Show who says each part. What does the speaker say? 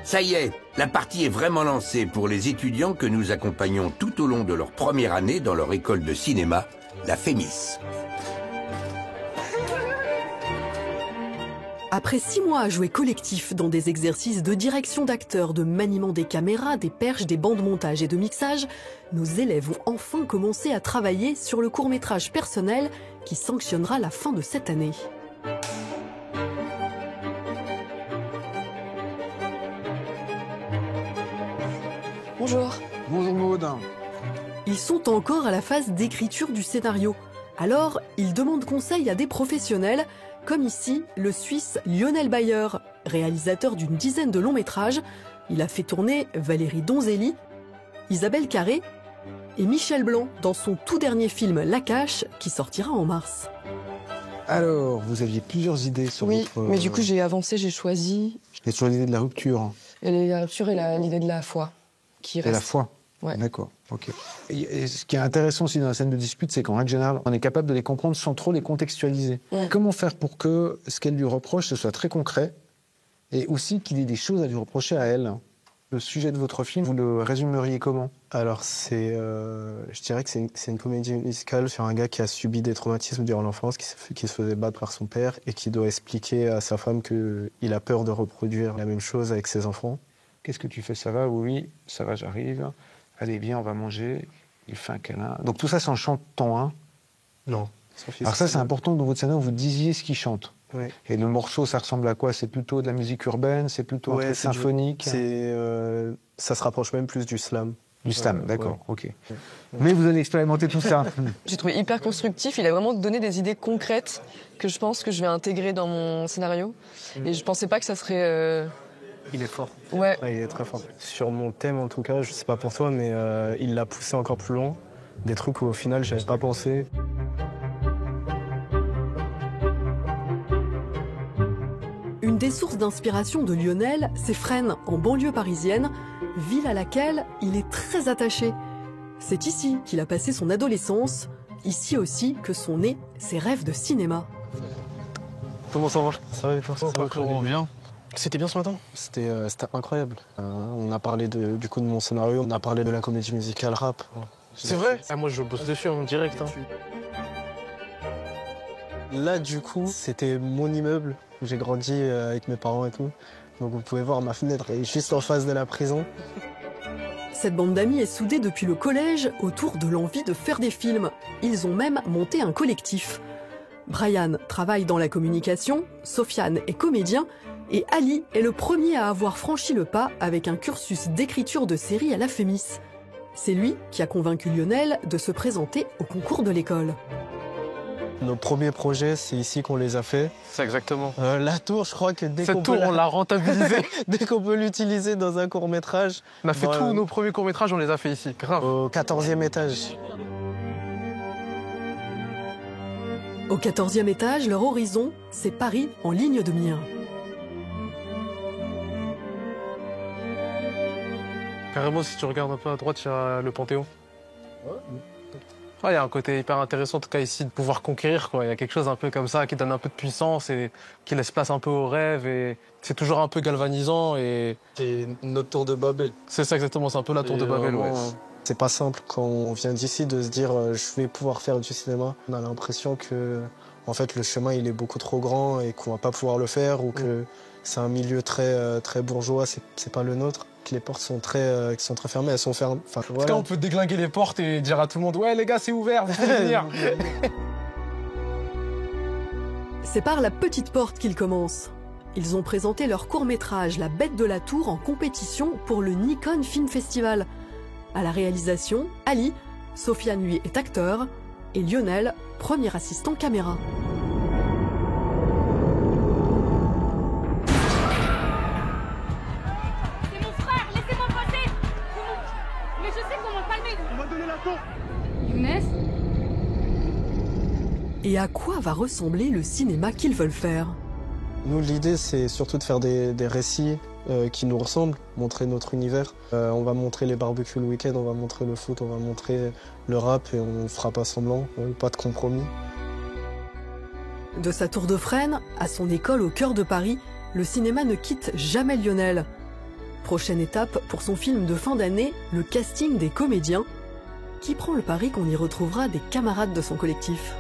Speaker 1: Ça y est, la partie est vraiment lancée pour les étudiants que nous accompagnons tout au long de leur première année dans leur école de cinéma, la FEMIS.
Speaker 2: Après 6 mois à jouer collectif dans des exercices de direction d'acteurs, de maniement des caméras, des perches, des bancs de montage et de mixage, nos élèves ont enfin commencé à travailler sur le court-métrage personnel qui sanctionnera la fin de cette année.
Speaker 3: Bonjour.
Speaker 4: Bonjour Maud.
Speaker 2: Ils sont encore à la phase d'écriture du scénario. Alors, ils demandent conseil à des professionnels, comme ici le Suisse Lionel Bayer, réalisateur d'une dizaine de longs métrages. Il a fait tourner Valérie Donzelli, Isabelle Carré et Michel Blanc dans son tout dernier film La Cache, qui sortira en mars.
Speaker 4: Alors, vous aviez plusieurs idées sur votre...
Speaker 3: Oui, mais du coup j'ai avancé, j'ai choisi...
Speaker 4: Et sur l'idée de la rupture.
Speaker 3: Et la rupture et l'idée de la foi qui reste.
Speaker 4: Et la foi.
Speaker 3: Ouais.
Speaker 4: D'accord, ok. Et ce qui est intéressant aussi dans la scène de dispute, c'est qu'en règle générale, on est capable de les comprendre sans trop les contextualiser. Ouais. Comment faire pour que ce qu'elle lui reproche, ce soit très concret, et aussi qu'il ait des choses à lui reprocher à elle? Le sujet de votre film, vous le résumeriez comment?
Speaker 5: Alors, je dirais que c'est une comédie musicale sur un gars qui a subi des traumatismes durant l'enfance, qui se faisait battre par son père, et qui doit expliquer à sa femme qu'il a peur de reproduire la même chose avec ses enfants.
Speaker 4: Qu'est-ce que tu fais? Ça va? Oui, ça va, j'arrive. Allez, viens, on va manger. Il fait un câlin. Donc tout ça, c'est en chantant, hein?
Speaker 5: Non.
Speaker 4: Alors ça, c'est important dans votre scénario, vous disiez ce qu'il chante.
Speaker 5: Oui.
Speaker 4: Et le morceau, ça ressemble à quoi? C'est plutôt de la musique urbaine? C'est plutôt un truc symphonique?
Speaker 5: Ça se rapproche même plus du slam.
Speaker 4: Du slam, d'accord, ok. Mais vous allez expérimenter tout ça.
Speaker 3: J'ai trouvé hyper constructif. Il a vraiment donné des idées concrètes que je pense que je vais intégrer dans mon scénario. Et je pensais pas que ça serait...
Speaker 5: Il est fort.
Speaker 3: Ouais.
Speaker 5: Il est très fort. Sur mon thème, en tout cas, je sais pas pour toi, mais il l'a poussé encore plus loin. Des trucs où, au final, j'avais pas pensé.
Speaker 2: Une des sources d'inspiration de Lionel, c'est Fresnes, en banlieue parisienne, ville à laquelle il est très attaché. C'est ici qu'il a passé son adolescence, ici aussi que sont nés ses rêves de cinéma.
Speaker 5: Comment ça va? Ça va, ça va
Speaker 6: comment bien.
Speaker 5: C'était bien ce matin? C'était incroyable. On a parlé du coup de mon scénario, on a parlé de la comédie musicale rap.
Speaker 6: C'est vrai? Moi je bosse dessus en direct. Hein.
Speaker 5: Là du coup, c'était mon immeuble où j'ai grandi avec mes parents et tout. Donc vous pouvez voir, ma fenêtre est juste en face de la prison.
Speaker 2: Cette bande d'amis est soudée depuis le collège autour de l'envie de faire des films. Ils ont même monté un collectif. Brian travaille dans la communication, Sofiane est comédien, et Ali est le premier à avoir franchi le pas avec un cursus d'écriture de série à la FEMIS. C'est lui qui a convaincu Lionel de se présenter au concours de l'école.
Speaker 5: Nos premiers projets, c'est ici qu'on les a fait.
Speaker 6: C'est exactement.
Speaker 5: La tour, je crois que dès qu'on
Speaker 6: peut... on l'a rentabilisée.
Speaker 5: Dès qu'on peut l'utiliser dans un court-métrage.
Speaker 6: On a fait tous nos premiers courts-métrages, on les a fait ici. Grave.
Speaker 5: Au 14e étage.
Speaker 2: Au 14e étage, leur horizon, c'est Paris en ligne de mire.
Speaker 6: Carrément, si tu regardes un peu à droite, il y a le Panthéon. Il y a un côté hyper intéressant, en tout cas ici, de pouvoir conquérir. Il y a quelque chose un peu comme ça qui donne un peu de puissance et qui laisse place un peu au rêve. Et c'est toujours un peu galvanisant.
Speaker 5: C'est notre tour de Babel.
Speaker 6: C'est ça exactement, c'est un peu la tour de Babel. Ouais.
Speaker 5: C'est pas simple quand on vient d'ici de se dire je vais pouvoir faire du cinéma. On a l'impression que en fait, le chemin il est beaucoup trop grand et qu'on va pas pouvoir le faire ou que c'est un milieu très bourgeois, c'est pas le nôtre. Que les portes sont très fermées, elles sont fermées. Enfin,
Speaker 6: en tout cas, on peut déglinguer les portes et dire à tout le monde ouais les gars c'est ouvert, vous pouvez venir.
Speaker 2: C'est par la petite porte qu'ils commencent. Ils ont présenté leur court-métrage La Bête de la Tour en compétition pour le Nikon Film Festival. À la réalisation, Ali, Sofiane lui est acteur et Lionel, premier assistant caméra.
Speaker 7: C'est mon frère, laissez-moi passer. Mais je sais comment calmer. On m'a donné la tour. Younes ?
Speaker 2: Et à quoi va ressembler le cinéma qu'ils veulent faire?
Speaker 5: Nous, l'idée, c'est surtout de faire des récits qui nous ressemblent, montrer notre univers. On va montrer les barbecues le week-end, on va montrer le foot, on va montrer le rap et on ne fera pas semblant, pas de compromis.
Speaker 2: De sa tour de Fresnes à son école au cœur de Paris, le cinéma ne quitte jamais Lionel. Prochaine étape pour son film de fin d'année, le casting des comédiens, qui prend le pari qu'on y retrouvera des camarades de son collectif.